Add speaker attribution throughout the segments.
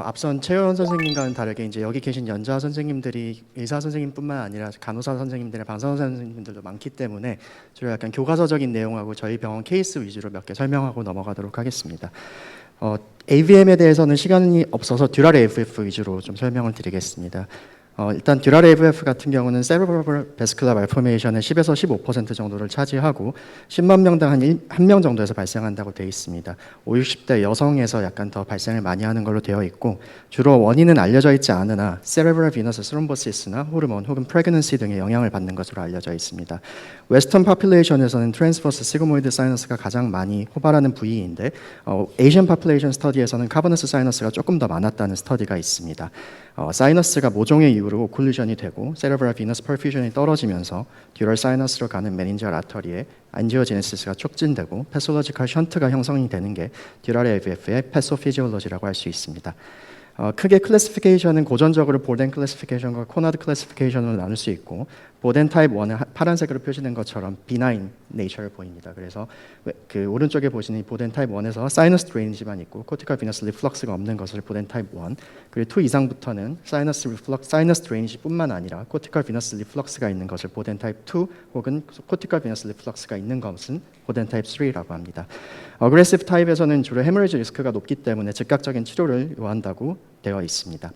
Speaker 1: 앞선 최원 선생님과는 다르게 이제 여기 계신 연자 선생님들이 의사 선생님뿐만 아니라 간호사 선생님들의 방사선 선생님들도 많기 때문에 주로 약간 교과서적인 내용하고 저희 병원 케이스 위주로 몇 개 설명하고 넘어가도록 하겠습니다. AVM에 대해서는 시간이 없어서 듀랄 AVF 위주로 좀 설명을 드리겠습니다. 일단 듀랄 AVF 같은 경우는 세레브럴 베스큘라 말포메이션의 10에서 15% 정도를 차지하고 10만 명당 한 1명 정도에서 발생한다고 되어 있습니다. 50, 60대 여성에서 약간 더 발생을 많이 하는 걸로 되어 있고 주로 원인은 알려져 있지 않으나 세레브럴 비너스 스롬보시스나 호르몬 혹은 프레그넌시 등의 영향을 받는 것으로 알려져 있습니다. 웨스턴 파퓰레이션에서는 트랜스버스 시그모이드 사이너스가 가장 많이 호발하는 부위인데 에이시안 파퓰레이션 스터디에서는 카버너스 사이너스가 조금 더 많았다는 스터디가 있습니다. 사이너스가 모종의 이유로 오클루전이 되고 세레브럴 비너스 퍼퓨전이 떨어지면서 듀럴 사이너스로 가는 메닌지얼 아터리에 안지오제네시스가 촉진되고 패솔로지컬 션트가 형성이 되는 게 듀럴 AVF의 패소피지올로지라고 할 수 있습니다. 크게 클래시피케이션은 고전적으로 보덴 클래시피케이션과 코나드 클래시피케이션으로 나눌 수 있고 보덴 타입 1은 파란색으로 표시된 것처럼 비나인 네이처를 보입니다. 그래서 그 오른쪽에 보시는 보덴 타입 1에서 사이너스 드레인지만 있고 코티컬 비너스 리플럭스가 없는 것을 보덴 타입 1, 그리고 2 이상부터는 사이너스 드레인지뿐만 아니라 코티컬 비너스 리플럭스가 있는 것을 보덴 타입 2 혹은 코티컬 비너스 리플럭스가 있는 것은 보덴 타입 3라고 합니다. 어그레시브 타입에서는 주로 헤머리지 리스크가 높기 때문에 즉각적인 치료를 요한다고 되어 있습니다.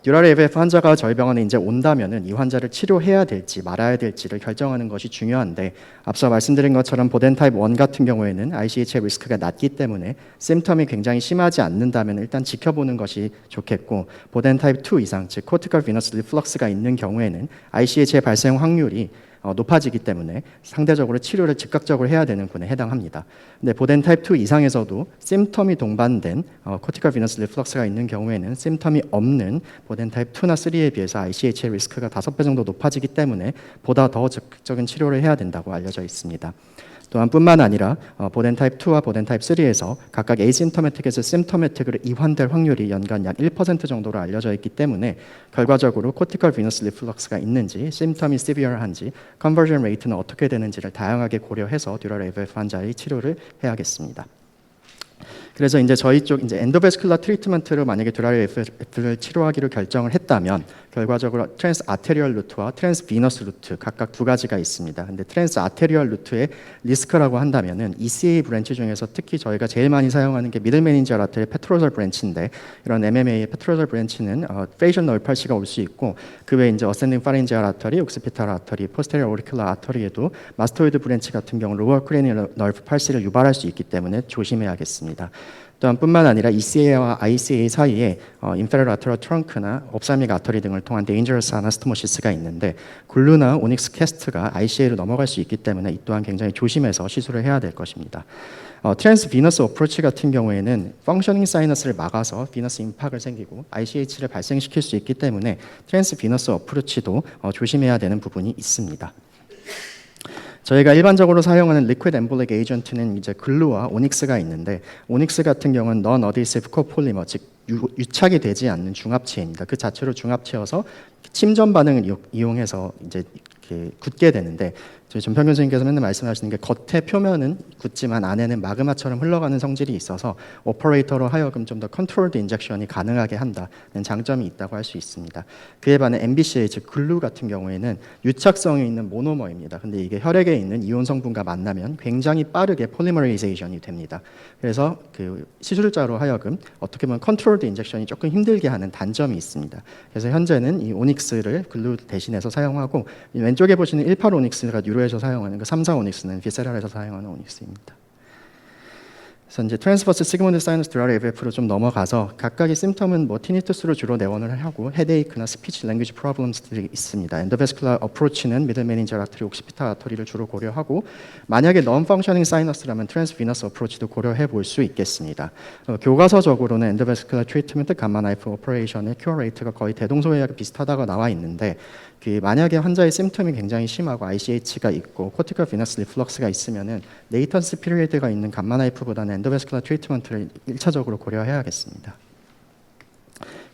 Speaker 1: 듀랄 AVF 환자가 저희 병원에 이제 온다면은 이 환자를 치료해야 될지 말아야 될지를 결정하는 것이 중요한데 앞서 말씀드린 것처럼 보덴 타입 1 같은 경우에는 ICH의 리스크가 낮기 때문에 심텀이 굉장히 심하지 않는다면 일단 지켜보는 것이 좋겠고 보덴 타입 2 이상 즉 코티컬 비너스 리플럭스가 있는 경우에는 ICH의 발생 확률이 높아지기 때문에 상대적으로 치료를 즉각적으로 해야 되는 군에 해당합니다. 근데 보덴 타입 2 이상에서도 심텀이 동반된 코티컬 비너스 리플럭스가 있는 경우에는 심텀이 없는 보덴 타입 2나 3에 비해서 ICH의 리스크가 5배 정도 높아지기 때문에 보다 더 적극적인 치료를 해야 된다고 알려져 있습니다. 또한 뿐만 아니라 보덴 타입 2와 보덴 타입 3에서 각각 에이심토매틱에서 심토매틱으로 이환될 확률이 연간 약 1% 정도로 알려져 있기 때문에 결과적으로 코티컬 비너스 리플럭스가 있는지 심텀이 시비어한지 컨버전 레이트는 어떻게 되는지를 다양하게 고려해서 듀럴 AVF 환자의 치료를 해야겠습니다. 그래서 이제 저희 쪽 이제 엔도베스큘라 트리트먼트로 만약에 듀랄 AVF를 치료하기로 결정을 했다면 결과적으로 트랜스 아테리얼 루트와 트랜스 비너스 루트 각각 두 가지가 있습니다. 근데 트랜스 아테리얼 루트의 리스크라고 한다면은 ECA 브랜치 중에서 특히 저희가 제일 많이 사용하는 게 미들 메닌지얼 아테리 페트로절 브랜치인데 이런 MMA의 페트로절 브랜치는 페이셜 널팔시가 올 수 있고 그 외에 이제 어센딩 파렌지얼 아터리, 옥시피탈 아터리, 포스테리어 오리큘러 아터리에도 마스토이드 브랜치 같은 경우 로어 크레니얼 널프 팔시를 유발할 수 있기 때문에 조심해야겠습니다. 또한 뿐만 아니라 ECA와 ICA 사이에 인페럴 아테리얼 트렁크나 옵사믹 아터리 등을 통한 데인저러스 아나스토모시스가 있는데 글루나 오닉스 캐스트가 ICA로 넘어갈 수 있기 때문에 이 또한 굉장히 조심해서 시술을 해야 될 것입니다. 트랜스 비너스 어프로치 같은 경우에는 펑셔닝 사이너스를 막아서 비너스 임팍을 생기고 ICH를 발생시킬 수 있기 때문에 트랜스 비너스 어프로치도 조심해야 되는 부분이 있습니다. 저희가 일반적으로 사용하는 리퀴드 엠볼릭 에이전트는 이제 글루와 오닉스가 있는데 오닉스 같은 경우는 non adhesive copolymer 즉 유착이 되지 않는 중합체입니다. 그 자체로 중합체여서 침전 반응을 이용해서 이제 이렇게 굳게 되는데 저희 전평 교수님께서 맨날 말씀하시는 게 겉에 표면은 굳지만 안에는 마그마처럼 흘러가는 성질이 있어서 오퍼레이터로 하여금 좀 더 컨트롤드 인젝션이 가능하게 한다는 장점이 있다고 할 수 있습니다. 그에 반해 MBCA 즉 글루 같은 경우에는 유착성이 있는 모노머입니다. 근데 이게 혈액에 있는 이온 성분과 만나면 굉장히 빠르게 폴리머레이제이션이 됩니다. 그래서 그 시술자로 하여금 어떻게 보면 컨트롤드 인젝션이 조금 힘들게 하는 단점이 있습니다. 그래서 현재는 이 오닉스를 글루 대신해서 사용하고 왼쪽에 보시는 18 오닉스가 유로에서 사용하는 그 3, 4 오닉스는 비세랄에서 사용하는 오닉스입니다. 그래서 이제 트랜스버스 시그먼드 사이너스 듀랄 AVF로 좀 넘어가서 각각의 심텀은 뭐 티니투스로 주로 내원을 하고 헤데이크나 스피치 랭귀지 프로블럼스들이 있습니다. 엔도베스큘라 어프로치는 미들 메닌지얼 아터리, 옥시피탈 아터리를 주로 고려하고 만약에 non functioning 사이너스라면 트랜스 비너스 어프로치도 고려해 볼 수 있겠습니다. 교과서적으로는 엔도베스큘라 트리트먼트 감마 나이프 오퍼레이션의 큐어 레이트가 거의 대동소이하게 비슷하다고 나와 있는데 그 만약에 환자의 심텀이 굉장히 심하고 ICH가 있고 코티컬 비너스 리플럭스가 있으면은 레이턴스 피리어드가 있는 감마 나이프보다는 엔도베스큘라 트리트먼트를 1차적으로 고려해야겠습니다.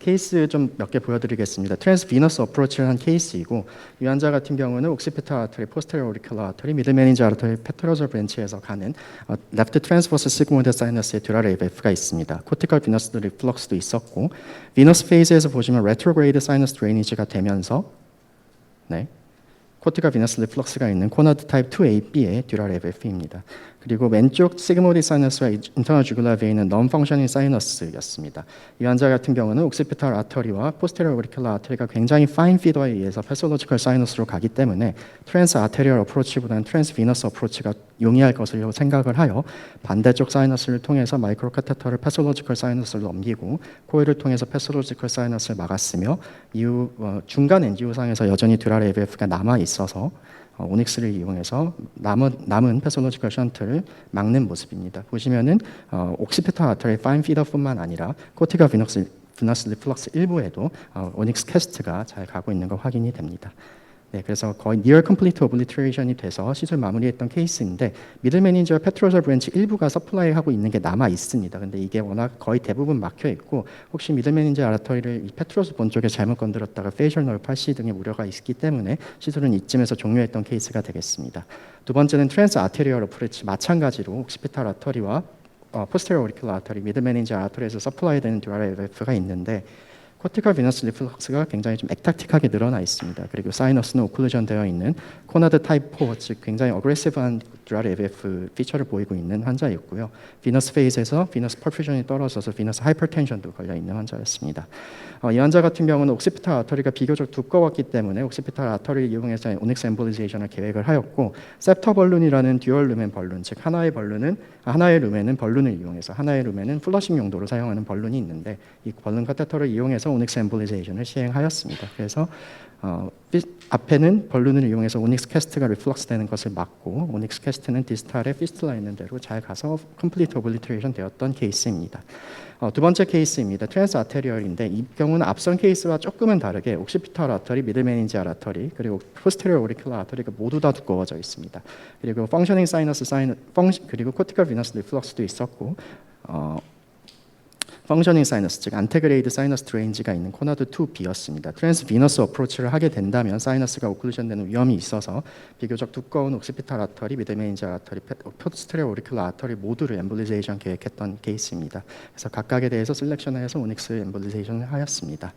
Speaker 1: 케이스 좀 몇 개 보여드리겠습니다. 트랜스비너스 어프로치를 한 케이스이고 이 환자 같은 경우는 옥시피탈 아터리, 포스테리어 오리큘러 아터리, 미들 메닌지 아터리, 페트로절 브랜치에서 가는 레프트 트랜스버스 시그모이드 사이너스의 듀랄 AVF가 있습니다. 코티컬 비너스 리플럭스도 있었고 비너스 페이즈에서 보시면 레트로그레이드 사이너스 드레이니지가 되면서 코티컬 비너스 리플럭스가 있는 코나드 타입 2AB의 듀랄 AVF입니다. 그리고 왼쪽 시그모이드 사이너스와 인터널 주글라 베인은 non functioning 사이너스였습니다. 이 환자 같은 경우는 옥시피탈 아터리와 포스테리어 오리큘러 아터리가 굉장히 fine feeder에 의해서 패솔로지컬 사이너스로 가기 때문에 트랜스 아테리얼 어프로치보다는 트랜스 비너스 어프로치가 용이할 것으로 생각을 하여 반대쪽 사이너스를 통해서 마이크로 카테터를 패솔로지컬 사이너스를 넘기고 코일을 통해서 패솔로지컬 사이너스를 막았으며 이후 중간 엔지오상에서 여전히 듀랄 AVF가 남아 있어서 오닉스를 이용해서 남은 패솔로지컬 션트를 막는 모습입니다. 보시면은 옥시피탈 아터리 파인 피더뿐만 아니라 코티컬 비너스 리플럭스 일부에도 오닉스 캐스트가 잘 가고 있는 거 확인이 됩니다. 네, 그래서 거의 near complete obliteration이 돼서 시술 마무리했던 케이스인데 미들 매니저와 페트로절 브랜치 일부가 서플라이하고 있는 게 남아 있습니다. 근데 이게 워낙 거의 대부분 막혀 있고 혹시 미들 매니저 아터리를 이 페트로스 본 쪽에 잘못 건드렸다가 페이셜 널 팔시 등의 우려가 있기 때문에 시술은 이쯤에서 종료했던 케이스가 되겠습니다. 두 번째는 트랜스 아테리얼 어프로치 마찬가지로 옥시피탈 아터리와 포스테리어 오리큘러 아터리, 미들 매니저 아터리에서 서플라이되는 듀랄 AVF가 있는데 코티컬 비너스 리플럭스가 굉장히 좀 액탁틱하게 늘어나 있습니다. 그리고 사이너스는 오클루전 되어 있는 코나드 타입 4, 즉 굉장히 어그레시브한 듀랄 AVF 피처를 보이고 있는 환자였고요. 비너스 페이스에서 비너스 퍼퓨전이 떨어져서 비너스 하이퍼텐션도 걸려 있는 환자였습니다. 이 환자 같은 경우는 옥시피탈 아터리가 비교적 두꺼웠기 때문에 옥시피탈 아터리를 이용해서 오닉스 엠볼리제이션을 계획을 하였고 셉터 벌룬이라는 듀얼 루멘 벌룬, 즉 하나의 루멘은 벌룬을 이용해서 하나의 루멘은 플러싱 용도로 사용하는 벌룬이 있는데 이 벌룬 카테터를 이용해서 오닉스 엠볼리제이션을 시행하였습니다. 그래서 앞에는 벌룬을 이용해서 오닉스 캐스트가 리플럭스 되는 것을 막고 오닉스 캐스트는 디스탈에 피스툴라 있는 대로 잘 가서 컴플리트 오블리트레이션 되었던 케이스입니다. 두 번째 케이스입니다. 트랜스 아테리얼인데 이 경우는 앞선 케이스와 조금은 다르게 옥시피탈 아터리, 미들 메닌지 아터리 그리고 포스테리어 오리큘러 아터리가 모두 다 두꺼워져 있습니다. 그리고 펑셔닝 사이너스 그리고 코티컬 비너스 리플럭스도 있었고 펑셔닝 사이너스, 즉 안테그레이드 사이너스 드레인지가 있는 코나드 2B였습니다. 트랜스 비너스 어프로치를 하게 된다면 사이너스가 오클루전 되는 위험이 있어서 비교적 두꺼운 옥시피탈 아터리, 미드메인지 아터리, 포스테리어 오리큘러 아터리 모두를 엠볼리제이션 계획했던 케이스입니다. 그래서 각각에 대해서 셀렉션해서 오닉스 엠볼리제이션을 하였습니다.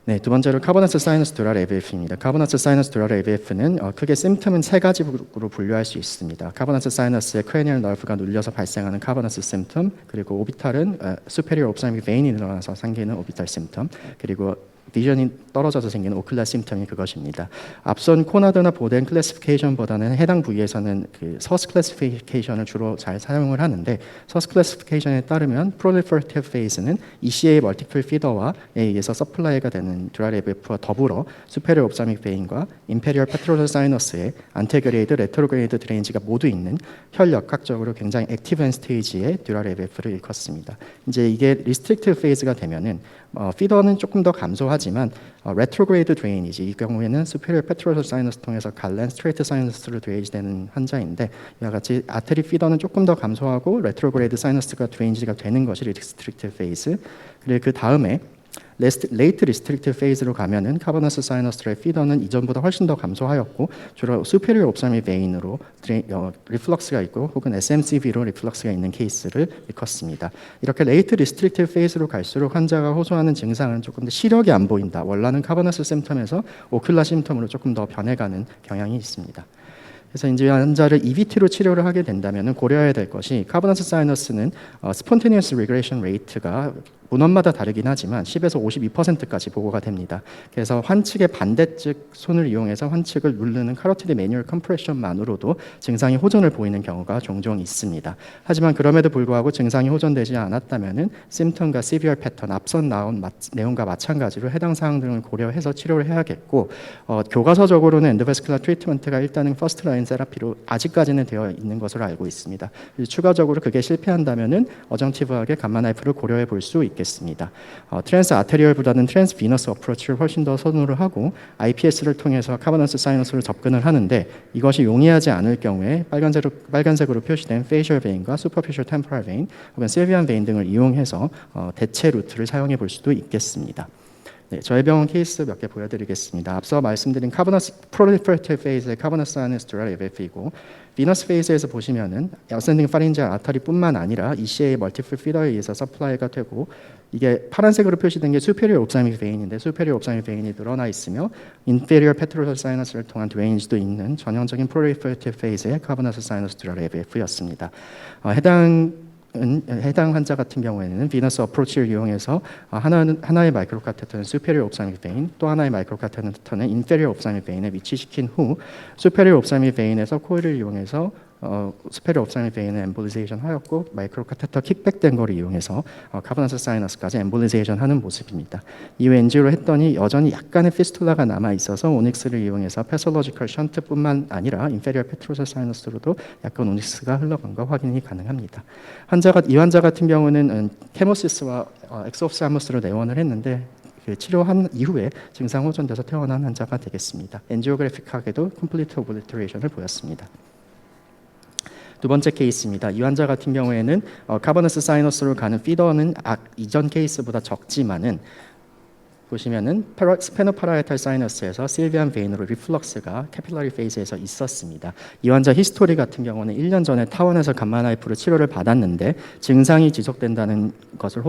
Speaker 1: 네, 두 번째로 카보나스 사이너스 듀랄 AVF입니다. 카보나스 사이너스 듀랄 AVF는 크게 심텀은 세 가지로 분류할 수 있습니다. 카보나스 사이너스의 크레니얼 너브가 눌려서 발생하는 카보나스 심텀, 그리고 오비탈은 수페리어 옵사미క్ 베인이 늘어나서 생기는 오비탈 심텀, 그리고 비전이 떨어져서 생기는 오클라 심텀이 그것입니다. 앞선 코나드나 보덴 클래시피케이션보다는 해당 부위에서는 그 서스 클래시피케이션을 주로 잘 사용을 하는데 서스 클래시피케이션에 따르면 프롤리퍼레이티브 페이스는 ECA 멀티플 피더와에 의해서 서플라이가 되는 듀랄 AVF와 더불어 수페리어 옵사믹 베인과 임페리얼 페트로절 사이너스의 안테그레이드, 레트로그레이드 드레인지가 모두 있는 혈역학적으로 굉장히 액티브한 스테이지의 듀랄 AVF를 일컫습니다. 이제 이게 리스트릭티브 페이즈가 되면은 피더는 조금 더 감소하지만 레트로그레이드 드레인이지 이 경우에는 수페리어 페트로절 사이너스 통해서 갈렌 스트레이트 사이너스로 드레인지되는 환자인데 이와 같이 아테리 피더는 조금 더 감소하고 레트로그레이드 사이너스가 드레인지가 되는 것이 리스트릭티브 페이즈. 그리고 그 다음에 레이트 리스트릭티브 페이즈로 가면은 카보나스 사이너스의 피더는 이전보다 훨씬 더 감소하였고 주로 수페리어 옵사미 베인으로 리플럭스가 있고 혹은 SMCV로 리플럭스가 있는 케이스를 일컫습니다. 이렇게 레이트 리스트릭티브 페이즈로 갈수록 환자가 호소하는 증상은 조금 더 시력이 안 보인다. 원래는 카보나스 심텀에서 오큘라 심텀으로 조금 더 변해가는 경향이 있습니다. 그래서 이제 환자를 EVT로 치료를 하게 된다면 고려해야 될 것이 카보나스 사이너스는 스폰테니어스 리그레이션 레이트가 문헌마다 다르긴 하지만 10에서 52%까지 보고가 됩니다. 그래서 환측의 반대측 손을 이용해서 환측을 누르는 카로티드 매뉴얼 컴프레션만으로도 증상이 호전을 보이는 경우가 종종 있습니다. 하지만 그럼에도 불구하고 증상이 호전되지 않았다면 심텀과 시비얼 패턴 앞선 나온 내용과 마찬가지로 해당 사항 등을 고려해서 치료를 해야겠고 교과서적으로는 엔도베스큘라 트리트먼트가 일단은 퍼스트 라인 세라피로 아직까지는 되어 있는 것으로 알고 있습니다. 추가적으로 그게 실패한다면 어정티브하게 감마 나이프를 고려해 볼 수 있겠습니다. 되겠습니다. 트랜스 아테리얼보다는 트랜스 비너스 어프로치를 훨씬 더 선호를 하고 IPS를 통해서 카버너스 사이너스로 접근을 하는데 이것이 용이하지 않을 경우에 빨간색으로 표시된 페이셜 베인과 슈퍼피셜 템포럴 베인 혹은 실비안 베인 등을 이용해서 대체 루트를 사용해 볼 수도 있겠습니다. 네, 저희 병원 케이스 몇 개 보여드리겠습니다. 앞서 말씀드린 카버너스 프롤리퍼레이티브 페이즈의 카버너스 사이너스 듀랄 AVF이고 비너스 페이즈에서 보시면은 어센딩 파린지얼 아터리뿐만 아니라 ECA 멀티플 피더에 의해서 서플라이가 되고 이게 파란색으로 표시된 게 수페리어 옵사믹 베인인데 수페리어 옵사믹 베인이 늘어나 있으며 인페리어 페트로설 사이너스를 통한 드레인지도 있는 전형적인 프롤리퍼레이티브 페이즈의 카버너스 사이너스 듀랄 AVF였습니다. 해당 환자 같은 경우에는 비너스 어프로치를 이용해서 하나의 마이크로 카테터는 수페리어 옵사믹 베인, 또 하나의 마이크로 카테터는 인페리어 옵사믹 베인에 위치시킨 후 수페리어 옵사믹 베인에서 코일을 이용해서 수페리어 옵사믹 베인을 엠볼리제이션 하였고 마이크로 카테터 킥백된 거를 이용해서 카버너스 사이너스까지 엠볼리제이션 하는 모습입니다. 이후 엔지오를 했더니 여전히 약간의 피스툴라가 남아 있어서 오닉스를 이용해서 패솔로지컬 션트뿐만 아니라 인페리어 페트로설 사이너스로도 약간 오닉스가 흘러간 거 확인이 가능합니다. 이 환자 같은 경우는 케모시스와 엑소프사무스로 내원을 했는데 치료한 이후에 증상 호전돼서 퇴원한 환자가 되겠습니다. 엔지오그래픽하게도 컴플리트 오블리터레이션을 보였습니다. 두 번째 케이스입니다. 이 환자 같은 경우에는 카버너스 사이너스로 가는 피더는 이전 케이스보다 적지만은 보시면은 스페노파라이탈 사이너스에서 실비안 베인으로 리플럭스가 캐필러리 페이즈에서 있었습니다. 이 환자 히스토리 같은 경우는 1년 전에 타원에서 감마나이프로 치료를 받았는데 증상이 지속되는 것을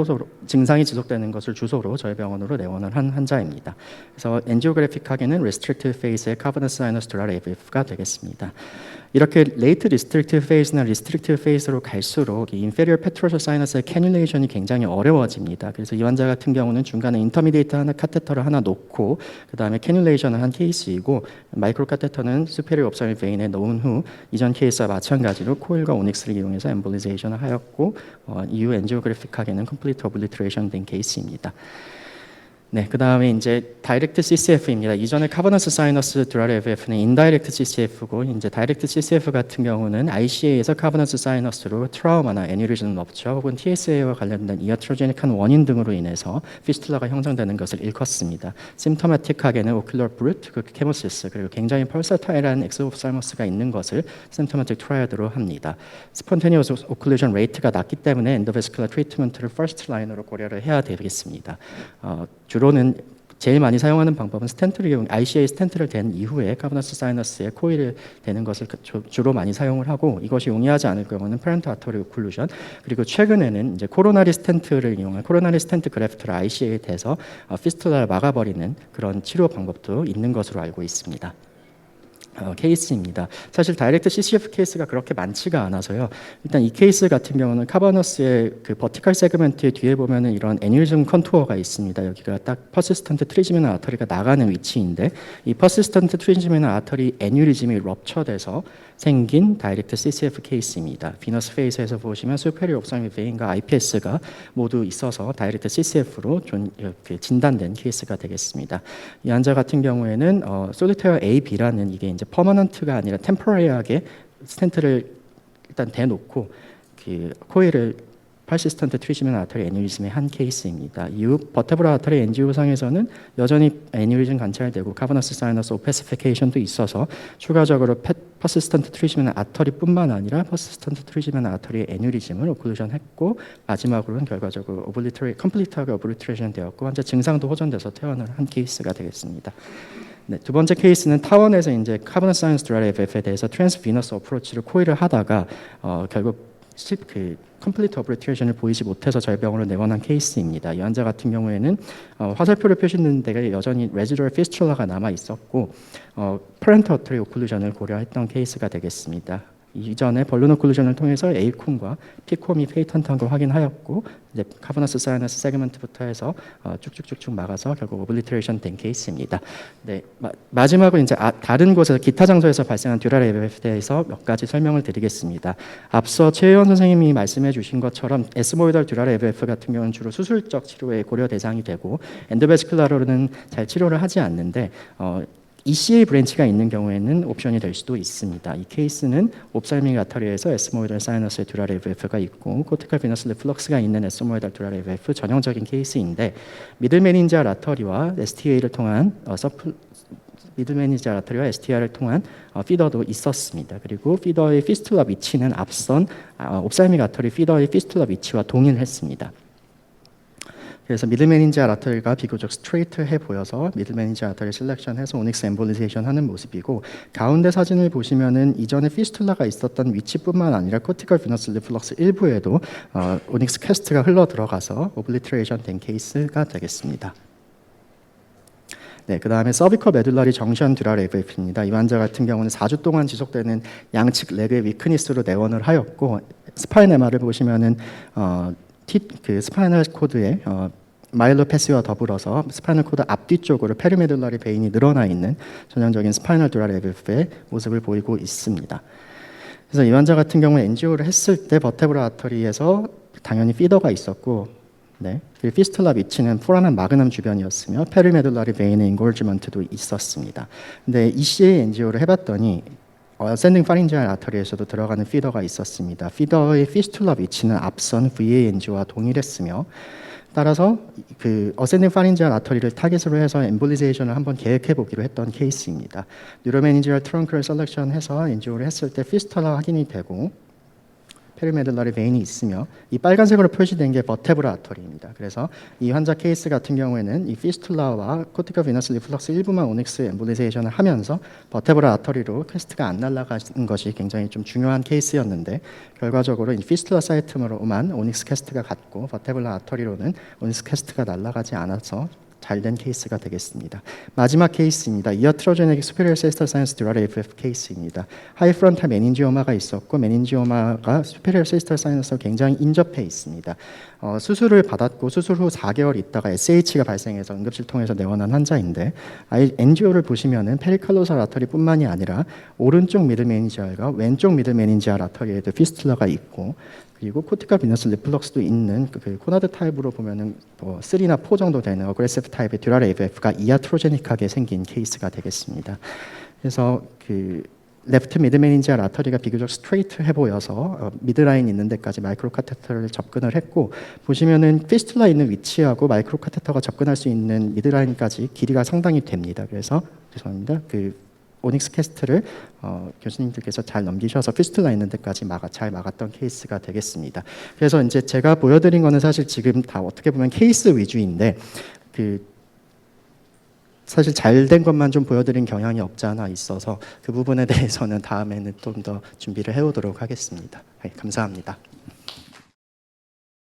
Speaker 1: 주소로 저희 병원으로 내원을 한 환자입니다. 그래서 엔지오그래픽하게는 리스트릭티브 페이즈의 카버너스 사이너스 듀랄 AVF가 되겠습니다. 이렇게 레이트 리스트릭티브 페이즈나 리스트릭티브 페이즈로 갈수록 이 인페리어 페트로설 사이너스의 캐뉼레이션이 굉장히 어려워집니다. 그래서 이 환자 같은 경우는 중간에 인터미디에이트 카테터를 하나 놓고 그 다음에 캐뉼레이션을 한 케이스이고 마이크로 카테터는 수페리어 옵사믹 베인에 넣은 후 이전 케이스와 마찬가지로 코일과 오닉스를 이용해서 엠볼리제이션을 하였고 이후 엔지오그래픽하게는 컴플리트 오블리트레이션 된 케이스입니다. 네, 그 다음에 이제 다이렉트 CCF입니다. 이전에 카버너스 사이너스 듀랄 AVF는 인다이렉트 CCF고 이제 다이렉트 CCF 같은 경우는 ICA에서 카버너스 사이너스로 트라우마나 애뉴리즘 럽처 혹은 TSA와 관련된 이어트로제닉한 원인 등으로 인해서 피스툴라가 형성되는 것을 일컫습니다. 심토마틱하게는 오큘러 브루트, 케모시스 그리고 굉장히 펄서타일한 엑스옵살머스가 있는 것을 심토마틱 트라이어드로 합니다. 스폰테니어스 오클루전 레이트가 낮기 때문에 엔도베스큘러 트리트먼트를 퍼스트 라인으로 고려를 해야 되겠습니다. 주로는 제일 많이 사용하는 방법은 스텐트를 이용 ICA 스텐트를 댄 이후에 카버너스 사이너스에 코일을 대는 것을 주로 많이 사용을 하고 이것이 용이하지 않을 경우는 페런트 아터리 오클루전 그리고 최근에는 이제 코로나리 스텐트를 이용한 코로나리 스텐트 그래프트를 ICA에 대서 피스툴라를 막아버리는 그런 치료 방법도 있는 것으로 알고 있습니다. 케이스입니다. 사실 다이렉트 CCF 케이스가 그렇게 많지가 않아서요. 일단 이 케이스 같은 경우는 카버너스의 그 버티컬 세그먼트 뒤에 보면은 이런 애뉴리즘 컨투어가 있습니다. 여기가 딱 퍼시스턴트 트리지미널 아터리가 나가는 위치인데 이 퍼시스턴트 트리지미널 아터리 애뉴리즘이 럽처돼서 생긴 다이렉트 CCF 케이스입니다. 비너스 페이스에서 보시면 수페리어 옵사믹 베인과 IPS가 모두 있어서 다이렉트 CCF로 진단된 케이스가 되겠습니다. 이 환자 같은 경우에는 솔리테어 AB라는 이게 이제 퍼머넌트가 아니라 템포러리하게 스텐트를 일단 대놓고 그 코일을 퍼시스턴트 트리지미널 아터리 애뉴리즘의 한 케이스입니다. 이후 버테브라 아터리 엔지오상에서는 여전히 애뉴리즘 관찰되고 카버너스 사이너스 오패시피케이션도 있어서 추가적으로 퍼시스턴트 트리지미널 아터리뿐만 아니라 퍼시스턴트 트리지미널 아터리 애뉴리즘을 오클루전했고 마지막으로는 결과적으로 컴플리트하게 오블리트레이션 되었고 환자 증상도 호전돼서 퇴원을 한 케이스가 되겠습니다. 네, 두 번째 케이스는 타원에서 이제 카버너스 사이너스 듀랄 AVF에 대해서 트랜스비너스 어프로치를 코일을 하다가 결국 컴플리트 오블리트레이션을 보이지 못해서 저희 병원으로 내원한 케이스입니다. 이 환자 같은 경우에는 화살표를 표시는 데가 여전히 레지dual 피스툴라가 남아 있었고 퍼렌트 어터리 오클루전을 고려했던 케이스가 되겠습니다. 이전에 벌룬 오클루전을 통해서 에이콤과 피콤이 페이턴트한 걸 확인하였고 이제 카버너스 사이너스 세그먼트부터 해서 쭉쭉쭉쭉 막아서 결국 오블리트레이션 된 케이스입니다. 네, 마지막으로 이제 다른 곳에서 기타 장소에서 발생한 듀랄 AVF에 대해서 몇 가지 설명을 드리겠습니다. 앞서 최혜원 선생님이 말씀해 주신 것처럼 에스모이달 듀랄 AVF 같은 경우는 주로 수술적 치료의 고려 대상이 되고 엔도베스큘라로는 잘 치료를 하지 않는데 ECA 브랜치가 있는 경우에는 옵션이 될 수도 있습니다. 이 케이스는 옵살밍 아터리에서 에스모이달 사이너스의 듀랄 AVF가 있고 코티칼 비너스 리플럭스가 있는 에스모이달 듀랄 AVF 전형적인 케이스인데 미들메닌지알 아터리와 STA를 통한 미들메닌지알 아터리와 STR을 통한 피더도 있었습니다. 그리고 피더의 피스툴라 위치는 앞선 옵살믹 아터리 피더의 피스툴라 위치와 동일했습니다. 그래서 미들메닌지알 아터리가 비교적 스트레이트해 보여서 미들메닌지알 아터리 셀렉션해서 오닉스 엠볼리제이션 하는 모습이고 가운데 사진을 보시면은 이전에 피스툴라가 있었던 위치뿐만 아니라 코티컬 비너스 리플럭스 일부에도 오닉스 퀘스트가 흘러 들어가서 오블리트레이션 된 케이스가 되겠습니다. 네, 그 다음에 서비컬 메듈라리 정션 듀랄 AVF입니다. 이 환자 같은 경우는 4주 동안 지속되는 양측 레그의 위크니스로 내원을 하였고 스파인 MR을 보시면은 그 스파이널 코드의 마일로패시와 더불어서 스파이널 코드 앞뒤쪽으로 페리메듈라리 베인이 늘어나 있는 전형적인 스파이널 듀랄 AVF의 모습을 보이고 있습니다. 그래서 이 환자 같은 경우에 엔지오를 했을 때 버테브라 아터리에서 당연히 피더가 있었고, 네, 그리고 피스툴라 위치는 포라men 마그넘 주변이었으며 페리메듈라리 베인의 인골지먼트도 있었습니다. 근데 ECA 엔지오를 해봤더니 어센딩 파린지알 아터리에서도 들어가는 피더가 있었습니다. 피더의 피스툴라 위치는 앞선 VANG와 동일했으며 따라서 그 어센딩 파린지알 아터리를 타겟으로 해서 엠볼리제이션을 한번 계획해 보기로 했던 케이스입니다. 뉴로메닌지얼 트렁크를 셀렉션해서 엔지오를 했을 때 피스툴라 확인이 되고 페리메듈라리 베인이 있으며 이 빨간색으로 표시된 게 버테브라 아터리입니다. 그래서 이 환자 케이스 같은 경우에는 이 피스툴라와 코티컬 비너스 리플럭스 일부만 오닉스 엠볼리제이션을 하면서 버테브라 아터리로 퀘스트가 안 날아가는 것이 굉장히 좀 중요한 케이스였는데 결과적으로 이 피스툴라 사이트로만 오닉스 퀘스트가 갔고 버테브라 아터리로는 오닉스 퀘스트가 날아가지 않아서 잘된 케이스가 되겠습니다. 마지막 케이스입니다. 이어트로제닉 수페리어 세스터 사이언스 듀랄 AVF 케이스입니다. 하이 프론탈 메닌지오마가 있었고 메닌지오마가 수페리어 세스터 사이언스와 굉장히 인접해 있습니다. 수술을 받았고 수술 후 4개월 있다가 SH가 발생해서 응급실 통해서 내원한 환자인데 엔지오를 보시면은 페리칼로살 아터리뿐만이 아니라 오른쪽 미들 메닌지알과 왼쪽 미들 메닌지알 아터리에도 피스툴라가 있고 그리고 코티컬 비너스 리플럭스도 있는 그 코나드 타입으로 보면은 3나 4 정도 되는 어그레시브 타입의 듀랄 AVF가 이아트로제닉하게 생긴 케이스가 되겠습니다. 그래서 그 레프트 미드 메닌지알 아터리가 비교적 스트레이트해 보여서 미드라인 있는 데까지 마이크로 카테터를 접근을 했고 보시면은 피스툴라 있는 위치하고 마이크로 카테터가 접근할 수 있는 미드라인까지 길이가 상당히 됩니다. 그래서 죄송합니다. 그 오닉스 캐스트를 교수님들께서 잘 넘기셔서 피스툴라 있는 데까지 잘 막았던 케이스가 되겠습니다. 그래서 이제 제가 보여드린 거는 사실 지금 다 어떻게 보면 케이스 위주인데 그 사실 잘된 것만 좀 보여드린 경향이 없지 않아 있어서 그 부분에 대해서는 다음에는 좀 더 준비를 해오도록 하겠습니다. 네, 감사합니다.